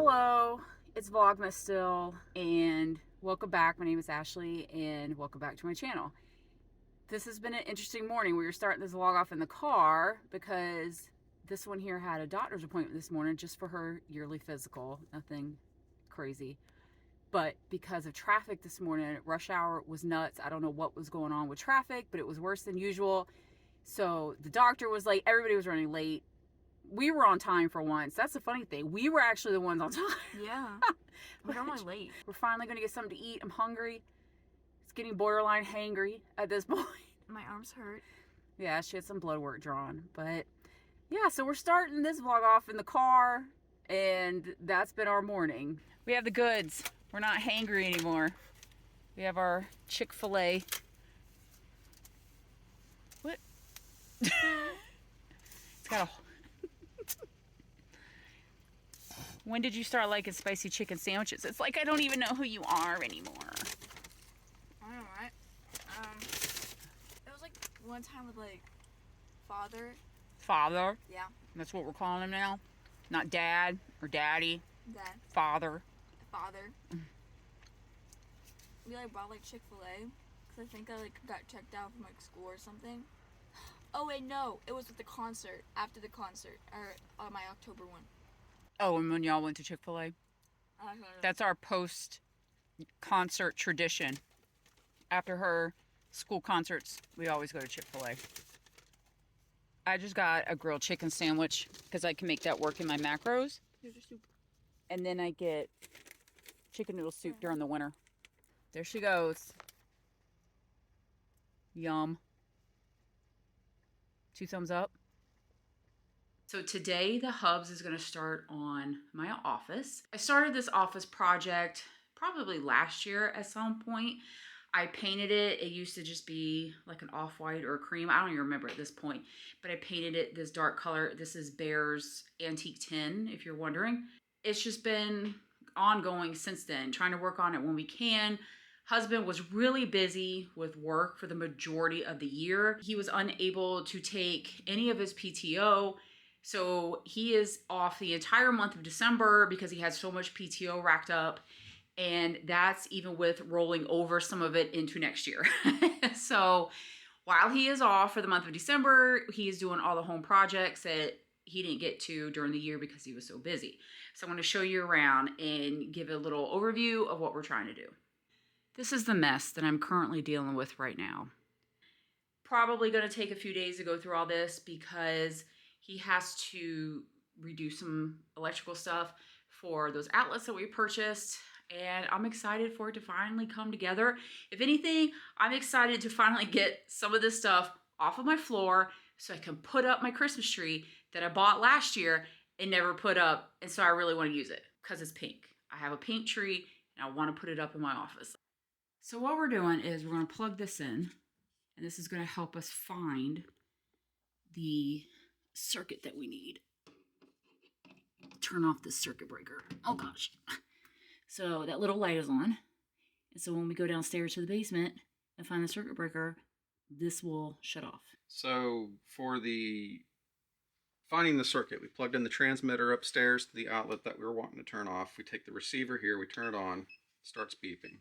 Hello, it's Vlogmas still, and welcome back. My name is Ashley, and welcome back to my channel. This has been an interesting morning. We were starting this vlog off in the car because this one here had a doctor's appointment this morning just for her yearly physical. Nothing crazy. But because of traffic this morning, rush hour was nuts. I don't know what was going on with traffic, but it was worse than usual. So the doctor was late. Everybody was running late. We were on time for once. That's the funny thing. We were actually the ones on time. Yeah. We're normally late. We're finally going to get something to eat. I'm hungry. It's getting borderline hangry at this point. My arms hurt. Yeah, she had some blood work drawn. But yeah, so we're starting this vlog off in the car, and that's been our morning. We have the goods. We're not hangry anymore. We have our Chick-fil-A. What? It's got a... When did you start liking spicy chicken sandwiches? It's like I don't even know who you are anymore. I know, right? It was like one time with like father. Father? Yeah. That's what we're calling him now? Not dad or daddy. Dad. Father. Father. We like bought like Chick-fil-A because I think I like got checked out from like school or something. Oh wait, no, it was at the concert. After the concert, or my October one. Oh, and when y'all went to Chick-fil-A? That's our post-concert tradition. After her school concerts, we always go to Chick-fil-A. I just got a grilled chicken sandwich because I can make that work in my macros. Here's your soup. And then I get chicken noodle soup during the winter. There she goes. Yum. 2 thumbs up. So today the hubs is going to start on my office. I started this office project probably last year at some point. I painted it. It used to just be like an off-white or a cream. I don't even remember at this point, but I painted it this dark color. This is Bear's Antique Tin, if you're wondering. It's just been ongoing since then, trying to work on it when we can. Husband was really busy with work for the majority of the year. He was unable to take any of his PTO. So he is off the entire month of December because he had so much PTO racked up. And that's even with rolling over some of it into next year. So while he is off for the month of December, he's doing all the home projects that he didn't get to during the year because he was so busy. So I'm going to show you around and give a little overview of what we're trying to do. This is the mess that I'm currently dealing with right now. Probably going to take a few days to go through all this because he has to redo some electrical stuff for those outlets that we purchased. And I'm excited for it to finally come together. If anything, I'm excited to finally get some of this stuff off of my floor so I can put up my Christmas tree that I bought last year and never put up. And so I really want to use it because it's pink. I have a pink tree and I want to put it up in my office. So what we're doing is we're going to plug this in, and this is going to help us find the circuit that we need. Turn off this circuit breaker. Oh gosh. So that little light is on. And so when we go downstairs to the basement and find the circuit breaker, this will shut off. So for the finding the circuit, we plugged in the transmitter upstairs to the outlet that we were wanting to turn off. We take the receiver here, we turn it on, it starts beeping.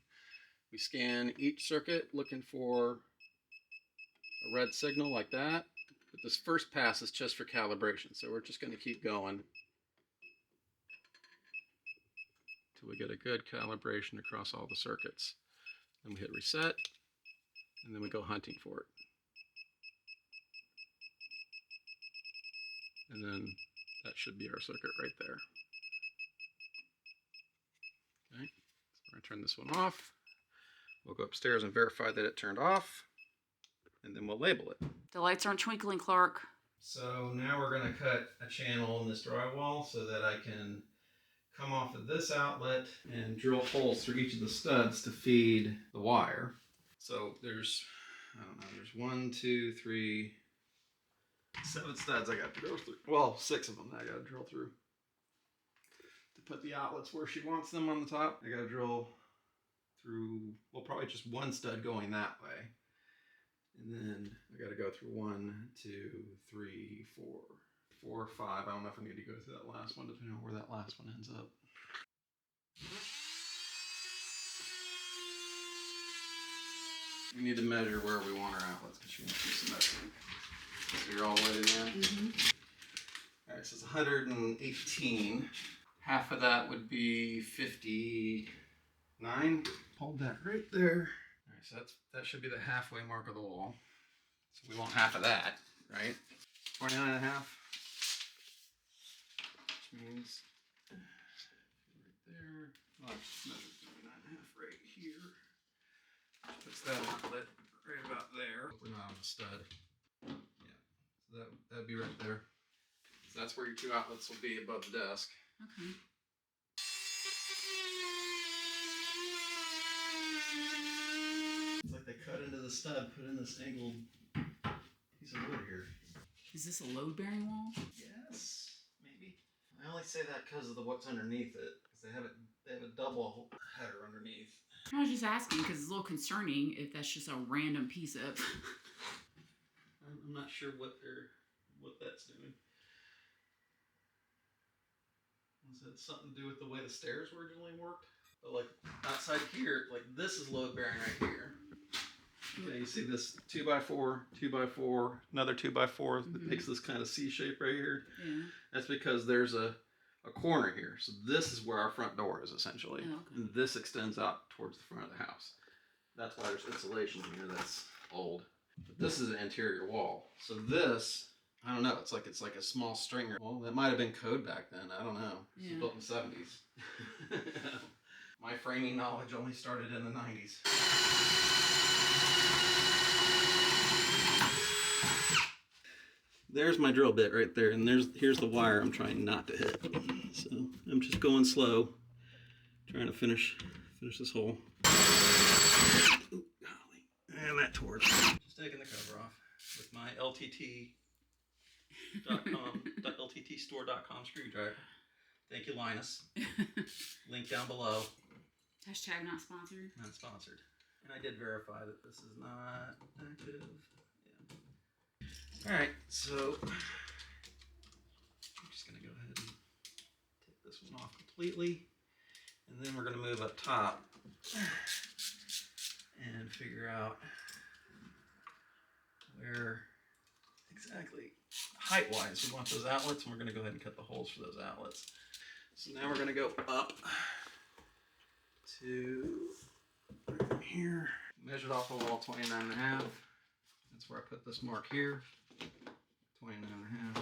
We scan each circuit looking for a red signal like that. But this first pass is just for calibration, so we're just going to keep going till we get a good calibration across all the circuits. Then we hit reset, and then we go hunting for it. And then that should be our circuit right there. Okay, so we're going to turn this one off. We'll go upstairs and verify that it turned off, and then we'll label it. The lights aren't twinkling, Clark. So now we're going to cut a channel in this drywall so that I can come off of this outlet and drill holes through each of the studs to feed the wire. So there's, I don't know, there's 1, 2, 3, 7 studs I got to drill through. Well, 6 of them I got to drill through. To put the outlets where she wants them on the top, I got to drill through, well, probably just 1 stud going that way. And then I got to go through 1, 2, 3, 4, 4, 5. I don't know if I need to go through that last one, depending on where that last one ends up. We need to measure where we want our outlets because she wants to symmetric. So you're all weighted in? Mm-hmm. All right, so it's 118. Half of that would be 59. Hold that right there. All right, so that should be the halfway mark of the wall. So we want half of that, right? 29 and a half. Which means right there. Well, I'll just measure 29 and a half right here. Puts that outlet right about there. We're not on the stud. Yeah, so that'd be right there. So that's where your 2 outlets will be above the desk. Okay. It's like they cut into the stud, put in this angled piece of wood here. Is this a load-bearing wall? Yes, maybe. I only say that because of what's underneath it. Because they have a double header underneath. I was just asking because it's a little concerning if that's just a random piece of. I'm not sure what that's doing. Was that something to do with the way the stairs originally worked? But like outside here, like this is load bearing right here. Okay, you see this 2x4, 2x4, another 2x4 that makes this kind of C shape right here. Yeah. That's because there's a corner here. So this is where our front door is essentially. Oh, okay. And this extends out towards the front of the house. That's why there's insulation here that's old. But this is an interior wall. So this, I don't know, it's like a small stringer. Well, that might have been code back then. I don't know. This was built in the 70s. My framing knowledge only started in the 90s. There's my drill bit right there, and here's the wire I'm trying not to hit. So I'm just going slow, trying to finish this hole. Ooh, golly. And that tore it. Just taking the cover off with my LTTstore.com screwdriver. Thank you, Linus. Link down below. Hashtag not sponsored. Not sponsored. And I did verify that this is not active. All right, so I'm just going to go ahead and take this one off completely. And then we're going to move up top and figure out where exactly height-wise we want those outlets. And we're going to go ahead and cut the holes for those outlets. So now we're going to go up to right here. Measured off the wall 29 and a half. That's where I put this mark here. 29 and a half.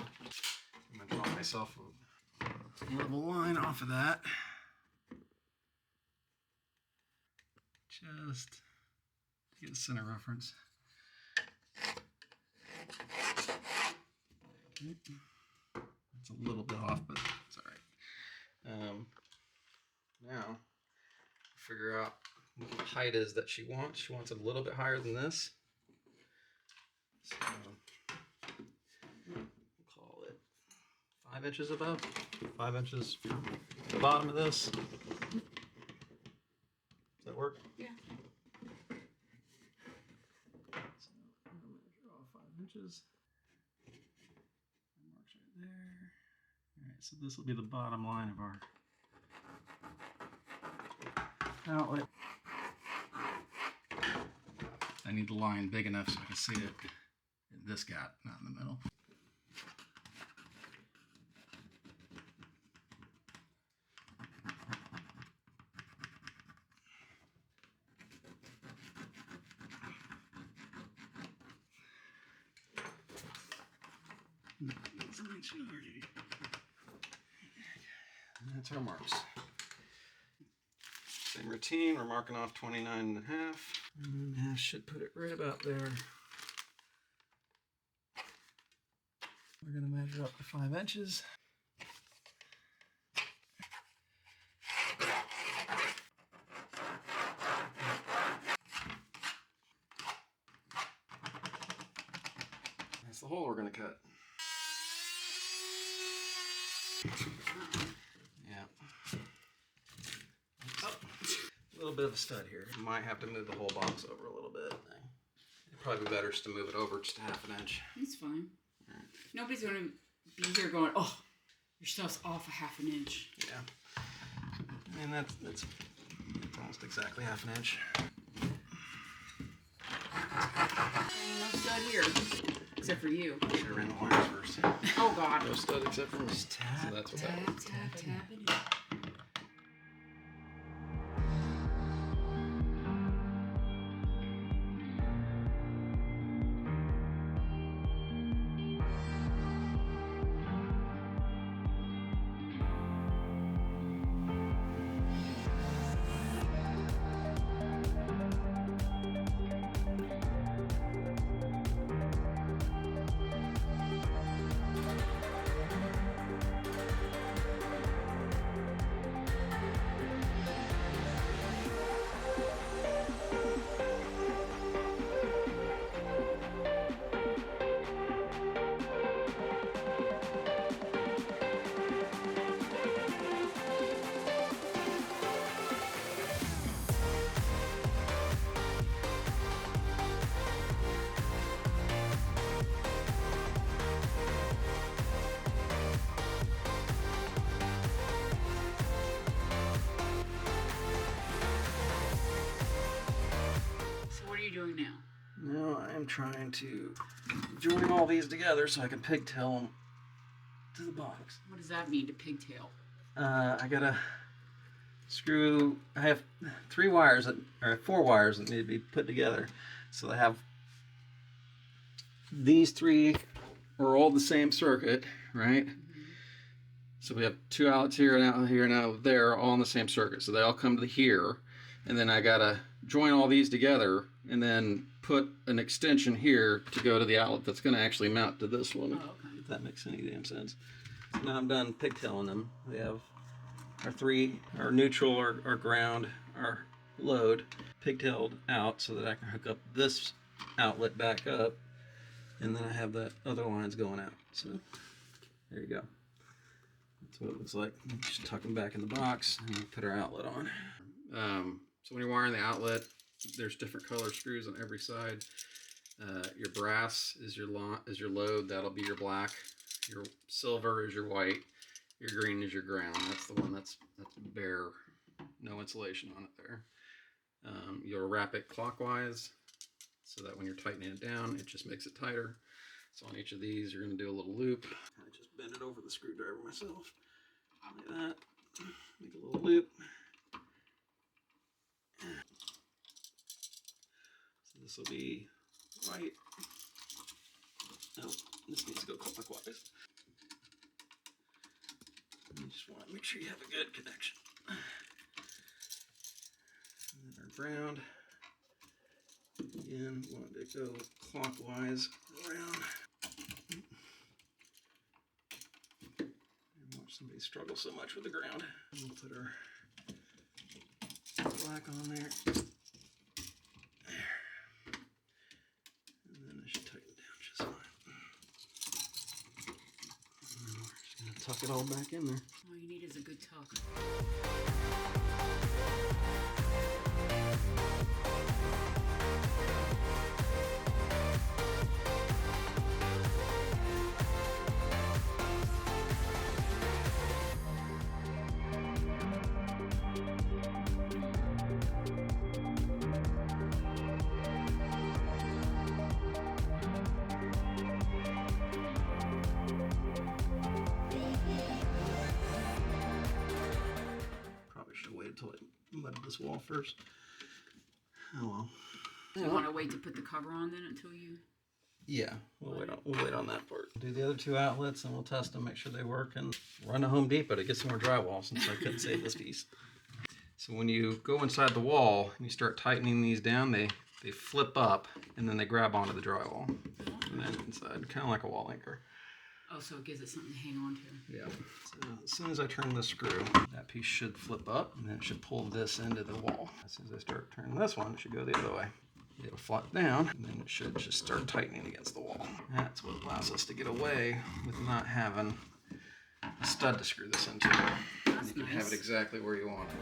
I'm going to draw myself a level line off of that. Just to get a center reference. Okay. It's a little bit off, but it's all right. Now, figure out what the height is that she wants. She wants it a little bit higher than this. So, we'll call it 5 inches above. 5 inches from the bottom of this. Does that work? Yeah. So I'm going to measure off 5 inches. That marks right there. Alright, so this will be the bottom line of our outlet. I need the line big enough so I can see it in this gap, not in the middle. And that's our marks. Same routine, we're marking off 29 and a half. And I should put it right about there. We're going to measure up to 5 inches. That's the hole we're going to cut. Yeah. Oh, a little bit of a stud here. Might have to move the whole box over a little bit. It'd probably be better just to move it over just a half an inch. It's fine. Nobody's going to Be here going, oh, your stuff's off a half an inch. Yeah. And that's almost exactly half an inch. No stud here, except for you. I should have ran the wires first. Oh God. No stud except for me. Just tap, So that's what tap, that was. tap, tap it in. Doing now? Now I am trying to join all these together so I can pigtail them to the box. What does that mean, to pigtail? I gotta screw. I have 4 wires that need to be put together. So I have these 3 are all the same circuit, right? Mm-hmm. So we have 2 outlets here and out here and out there, all in the same circuit. So they all come to here, and then I gotta join all these together and then put an extension here to go to the outlet that's going to actually mount to this one. Oh, okay. If that makes any damn sense. So now I'm done pigtailing them. We have our 3, our neutral, our ground, our load pigtailed out so that I can hook up this outlet back up, and then I have the other lines going out. So there you go. That's what it looks like. Just tuck them back in the box and put our outlet on. So when you're wiring the outlet, there's different color screws on every side. Your brass is your load. That'll be your black. Your silver is your white. Your green is your ground. That's the one that's bare, no insulation on it there. You'll wrap it clockwise so that when you're tightening it down, it just makes it tighter. So on each of these, you're going to do a little loop. I just bend it over the screwdriver myself, like that. Make a little loop. So this will be right. No, this needs to go clockwise. You just want to make sure you have a good connection. And then our ground. Again, we want to go clockwise around. And watch somebody struggle so much with the ground. And we'll put our black on there. There. And then I should tighten it down just fine. And then we're just going to tuck it all back in there. All you need is a good tuck. Until I mud this wall first. Oh well. Do you want to wait to put the cover on then until you? Yeah, we'll wait on that part. Do the other 2 outlets and we'll test them, make sure they work, and run to Home Depot to get some more drywall since I couldn't save this piece. So when you go inside the wall and you start tightening these down, they flip up and then they grab onto the drywall. And then inside, kind of like a wall anchor. Oh, so it gives it something to hang on to. Yeah. So as soon as I turn the screw, that piece should flip up and then it should pull this into the wall. As soon as I start turning this one, it should go the other way. It'll flop down and then it should just start tightening against the wall. That's what allows us to get away with not having a stud to screw this into. That's you can nice. have it exactly where you want it.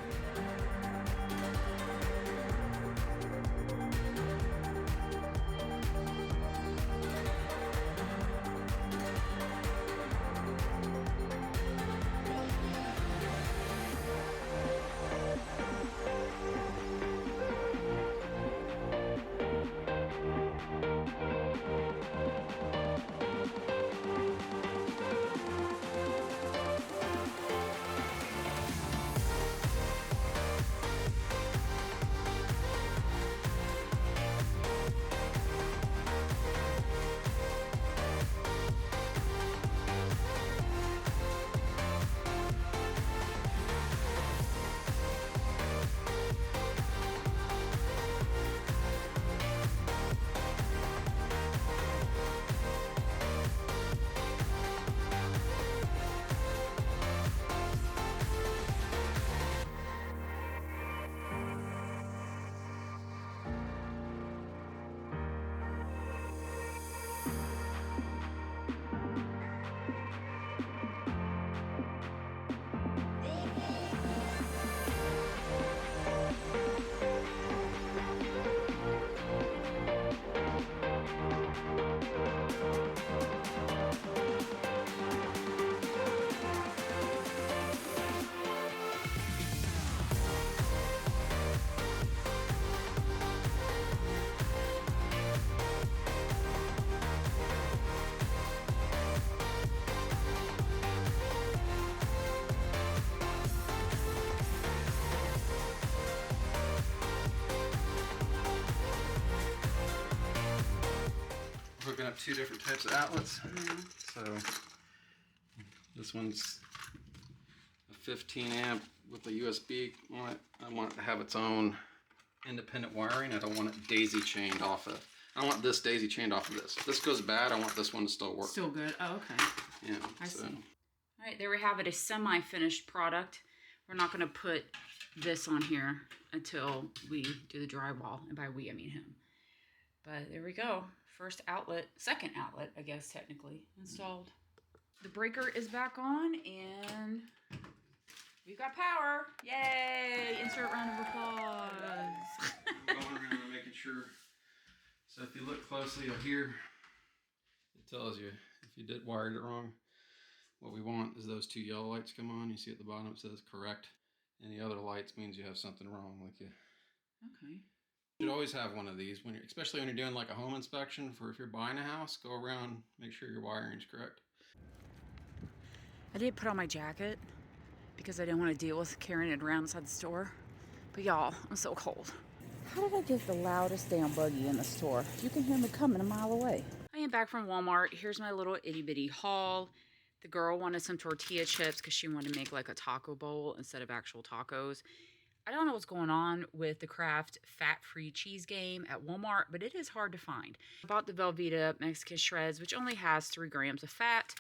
have two different types of outlets. Yeah. So this one's a 15 amp with a USB on it. I want it to have its own independent wiring. I don't want it daisy chained off of. I don't want this daisy chained off of this. If this goes bad, I want this one to still work. Still good. Oh, okay. Yeah. I see. All right, there we have it, a semi-finished product. We're not going to put this on here until we do the drywall, and by we I mean him. But there we go. First outlet, second outlet, I guess technically, installed. The breaker is back on, and we've got power. Yay! Insert round of applause. Going around and making sure. So if you look closely, you'll hear it tells you if you did wired it wrong. What we want is those two yellow lights come on. You see at the bottom it says correct. And the other lights means you have something wrong. Okay. You should always have one of these when you're, especially when you're doing like a home inspection for if you're buying a house. Go around, make sure your wiring's correct. I did put on my jacket because I didn't want to deal with carrying it around inside the store. But y'all, I'm so cold. How did I get the loudest damn buggy in the store? You can hear me coming a mile away. I am back from Walmart. Here's my little itty bitty haul. The girl wanted some tortilla chips because she wanted to make like a taco bowl instead of actual tacos. I don't know what's going on with the Kraft fat-free cheese game at Walmart, but it is hard to find. I bought the Velveeta Mexican shreds, which only has 3 grams of fat.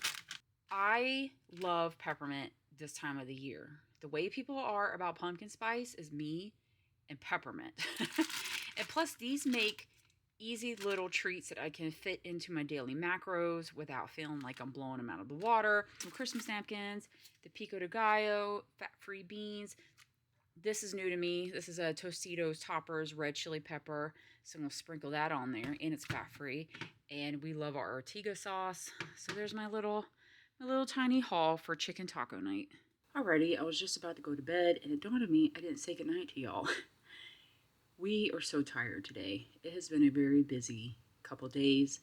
I love peppermint this time of the year. The way people are about pumpkin spice is me and peppermint. And plus, these make easy little treats that I can fit into my daily macros without feeling like I'm blowing them out of the water. Some Christmas napkins, the pico de gallo, fat-free beans. This is new to me. This is a Tostitos Toppers red chili pepper. So I'm going to sprinkle that on there, and it's fat-free. And we love our Ortega sauce. So there's my little tiny haul for chicken taco night. Alrighty, I was just about to go to bed, and it dawned on me I didn't say goodnight to y'all. We are so tired today. It has been a very busy couple days,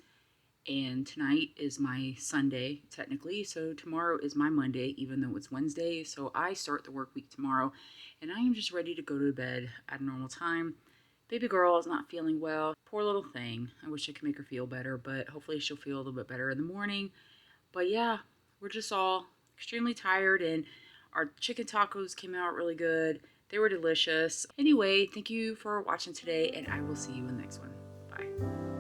and tonight is my Sunday, technically, so tomorrow is my Monday, even though it's Wednesday, so I start the work week tomorrow, and I am just ready to go to bed at a normal time. Baby girl is not feeling well. Poor little thing. I wish I could make her feel better, but hopefully she'll feel a little bit better in the morning. But yeah, we're just all extremely tired, and our chicken tacos came out really good. They were delicious. Anyway, thank you for watching today, and I will see you in the next one. Bye.